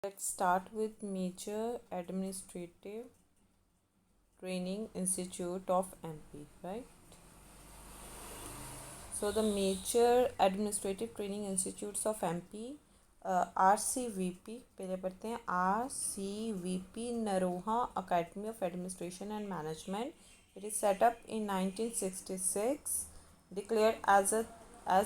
Let's start with Major Administrative Training Institute of MP, right? So the Major Administrative Training Institutes of MP, RCVP, पहले पढ़ते हैं RCVP Naroha Academy of Administration and Management. It is set up in 1966, declared as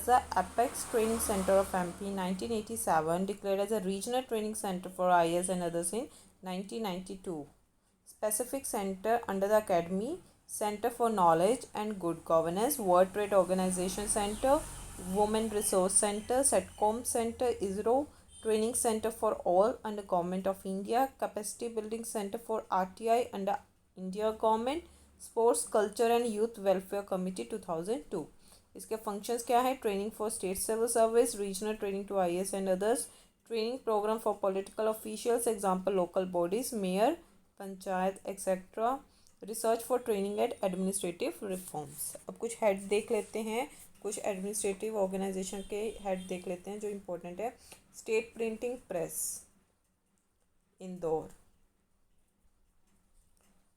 the Apex Training Center of MP in 1987, declared as a regional training center for IAS and others in 1992. Specific center under the Academy: Center for Knowledge and Good Governance, World Trade Organization Center, Women Resource Center, SETCOM Center, ISRO, Training Center for All under Government of India, Capacity Building Center for RTI under India Government, Sports, Culture and Youth Welfare Committee 2002. इसके functions क्या है? Training for state civil service, regional training to IAS and others, training program for political officials, example local bodies, mayor, panchayat etcetera, research for training at administrative reforms. अब कुछ head देख लेते हैं, कुछ administrative organisation के head देख लेते हैं जो इम्पोर्टेंट है. State printing press, Indore.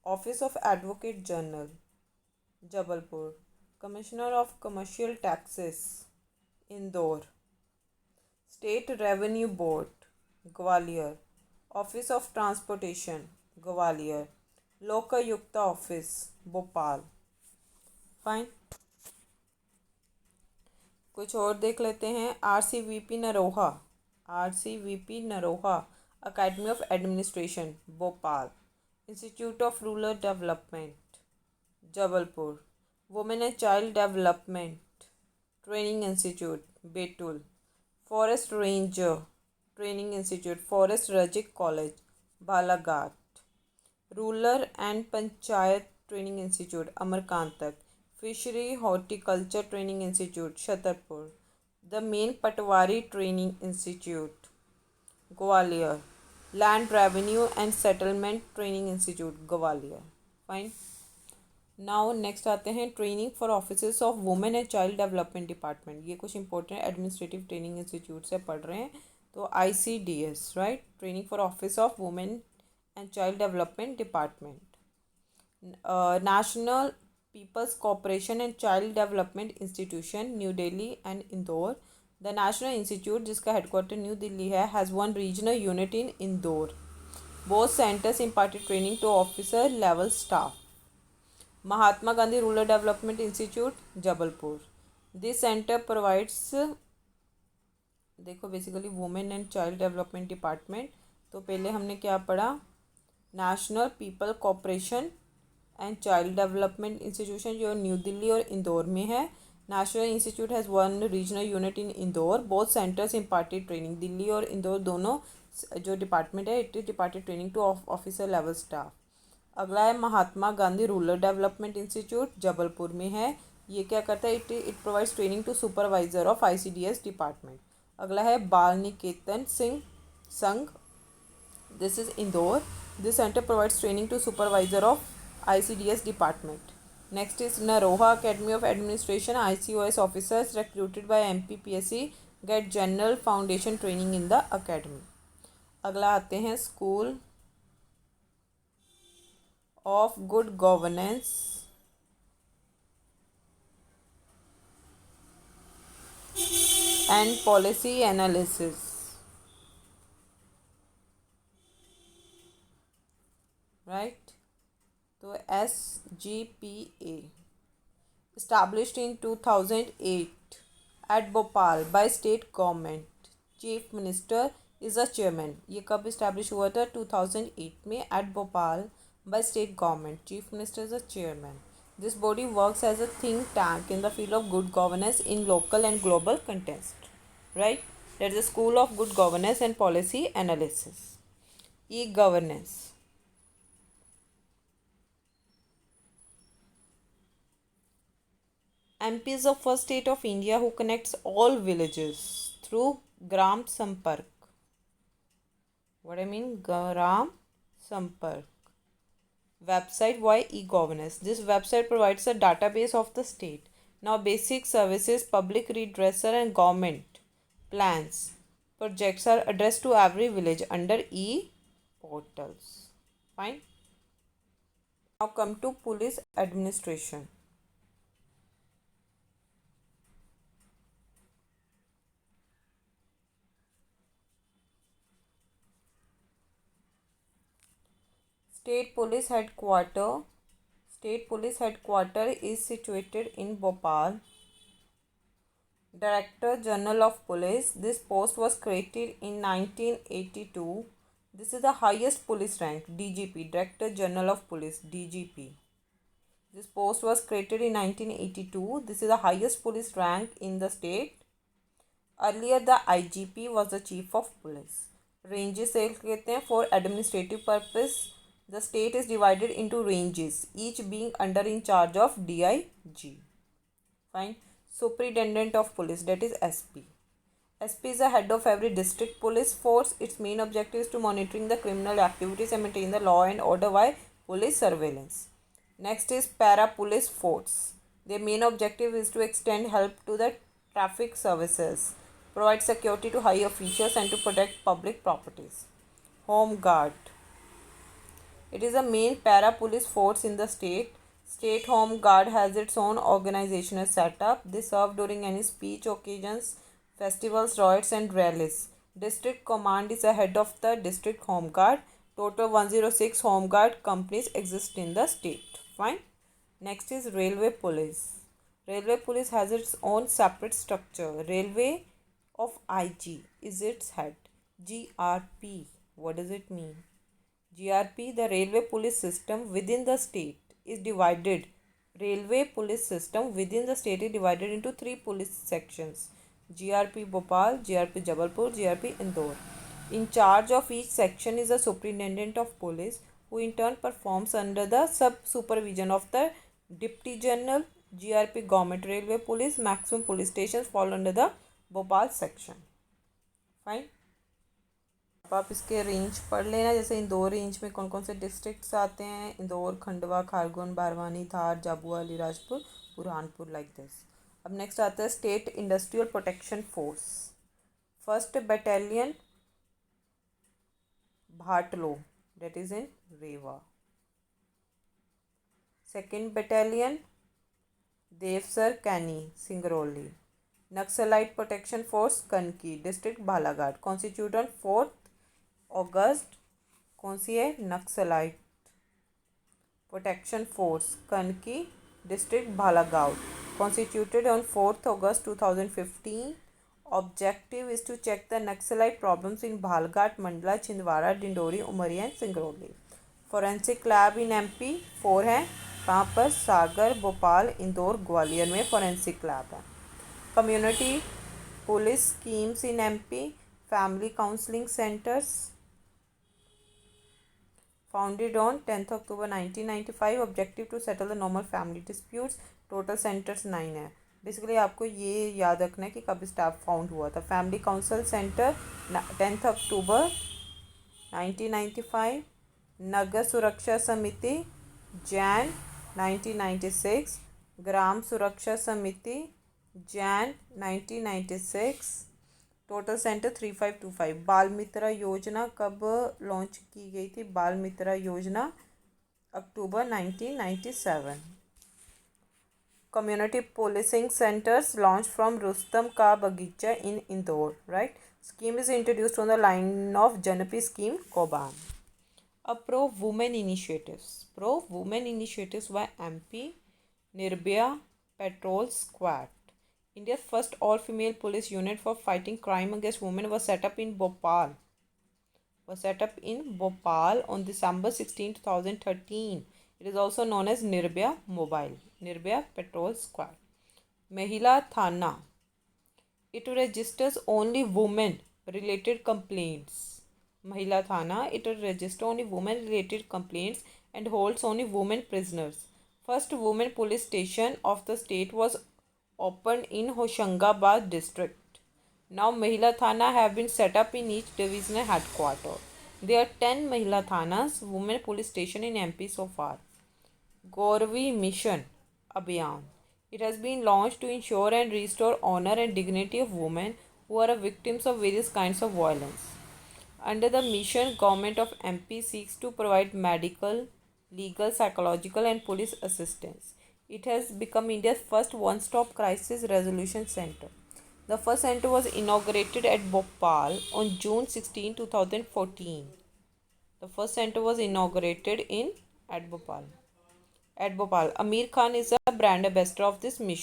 Office of advocate general, Jabalpur. Commissioner of commercial taxes, Indore. State revenue board, Gwalior. Office of transportation, Gwalior. Lokayukta office, Bhopal. Fine. कुछ और देख लेते हैं. RCVP Noronha, RCVP Noronha academy of administration, Bhopal. Institute of rural development, Jabalpur. Women and child development training institute, Betul. Forest ranger training institute, forest रजिक college, Balaghat. Rural and panchayat training institute, Amarkantak. Fishery horticulture training institute, Chhatarpur. The main Patwari training institute, Gwalior. Land revenue and settlement training institute, Gwalior. Fine. Now next आते हैं training for officers of women and child development department. ये कुछ important administrative training institute से पढ़ रहे हैं. तो ICDS, right, training for office of women and child development department. National people's cooperation and child development institution, new Delhi and Indore. The national institute, जिसका headquarter new Delhi है, has one regional unit in Indore. Both centres imparted training to officer level staff. Mahatma Gandhi rural development institute, Jabalpur. This centre provides, देखो basically women and child development department. तो पहले हमने क्या पढ़ा? National people corporation and child development institution जो new Delhi और इंदौर में है. National institute has one regional unit in Indore. Both centres imparted training, Delhi और इंदौर दोनों जो डिपार्टमेंट है, it is departed training to officer level staff. अगला है Mahatma Gandhi rural development institute, Jabalpur में है. ये क्या करता है? It provides training to supervisor of ICDS department. अगला है Bal Niketan Singh Sangh, this is Indore. This centre provides training to supervisor of ICDS department. Next is Noronha academy of administration. ICOS officers recruited by MPPSC get general foundation training in the academy. अगला आते हैं school of good governance and policy analysis, right? तो SGPA established in 2008 at Bhopal by state government. Chief Minister is a chairman. ये कब establish हुआ था? 2008 में at Bhopal by state government. Chief Minister is a chairman. This body works as a think tank in the field of good governance in local and global context, right? That is the School of Good Governance and Policy Analysis. E-governance. MP is the first state of India who connects all villages through Gram Sampark. What I mean? Gram Sampark. Website. Why e-governance? This website provides a database of the state. Now basic services, public redressal and government plans projects are addressed to every village under e-portals. Fine. Now come to police administration. State Police Headquarter. State Police Headquarter is situated in Bhopal. Director General of Police. This post was created in 1982. This is the highest police rank, DGP, Director General of Police, DGP. This post was created in 1982. This is the highest police rank in the state. Earlier, the IGP was the Chief of Police. Ranges से कहते हैं for administrative purpose. The state is divided into ranges, each being under in charge of DIG. Fine. Superintendent of Police, that is SP. SP is the head of every district police force. Its main objective is to monitoring the criminal activities and maintain the law and order by police surveillance. Next is para police force. Their main objective is to extend help to the traffic services, provide security to high officials and to protect public properties. Home Guard. It is the main para police force in the state. State Home Guard has its own organizational setup. They serve during any speech occasions, festivals, riots and rallies. District Command is the head of the District Home Guard. Total 106 Home Guard companies exist in the state. Fine. Next is Railway Police. Railway Police has its own separate structure. Railway of IG is its head. GRP. What does it mean? GRP, the railway police system within the state is divided. Railway police system within the state is divided into 3 police sections. GRP Bhopal, GRP Jabalpur, GRP Indore. In charge of each section is a superintendent of police who in turn performs under the sub-supervision of the Deputy General. GRP Government Railway Police. Maximum police stations fall under the Bhopal section. Fine. आप इसके range पढ़ लेना. जैसे Indore range में कौन कौन से districts आते हैं. Indore, Khandwa, Khargone, Barwani, Dhar, Jhabua, Alirajpur, Burhanpur, like this. अब नेक्स्ट आता है state industrial protection force. First battalion भाटलो, that is in Rewa. Second battalion Devsar Kani, Singrauli. Naxalite Protection Force Kanki, District Balaghat. Constituted on 4th August. कौन सी है? नक्सलाइट प्रोटेक्शन फोर्स कनकी, district Balaghat. Constituted on 4th August 2015. Objective is to check the Naxalite problems in Balaghat, Mandla, Chhindwara, Dindori, Umariya and Singrauli. Forensic lab in MP 4 हैं. कहाँ पर? सागर, भोपाल, इंदौर, ग्वालियर में forensic lab है. Community police schemes in MP, family counselling centres. Founded on 10th October 1995. Objective to settle the normal family disputes. Total centers 9 है. Basically आपको ये याद रखना है कि कब स्टाफ फाउंड हुआ था. फैमिली काउंसिल सेंटर 10th अक्टूबर 1995. नगर सुरक्षा समिति जैन 1996. ग्राम सुरक्षा समिति जैन 1996. Total centre 3525. बाल मित्रा योजना कब लॉन्च की गई थी? बाल मित्रा योजना अक्टूबर 1997. Community policing centers launched from Rustam Ka Bagicha in Indore, right? Scheme is introduced on the line of Janapi scheme, Koban. Pro-women initiatives. Pro-women initiatives by MP Nirbhaya Patrol Squad. India's first all-female police unit for fighting crime against women was set up in Bhopal. On December 16, 2013. It is also known as Nirbhaya Mobile, Nirbhaya Patrol Squad. Mahila Thana. It registers only women-related complaints. Mahila Thana. It registers only women-related complaints and holds only women prisoners. First women police station of the state was opened in Hoshangabad district. Now Mahila Thana have been set up in each divisional headquarter. There are 10 Mahila Thanas, women police station in MP so far. Gauravi Mission Abhiyan. It has been launched to ensure and restore honor and dignity of women who are victims of various kinds of violence. Under the mission, Government of MP seeks to provide medical, legal, psychological, and police assistance. It has become India's first one-stop crisis resolution center. The first center was inaugurated at Bhopal on June 16, 2014. The first center was inaugurated at Bhopal. Amir Khan is a brand ambassador of this mission.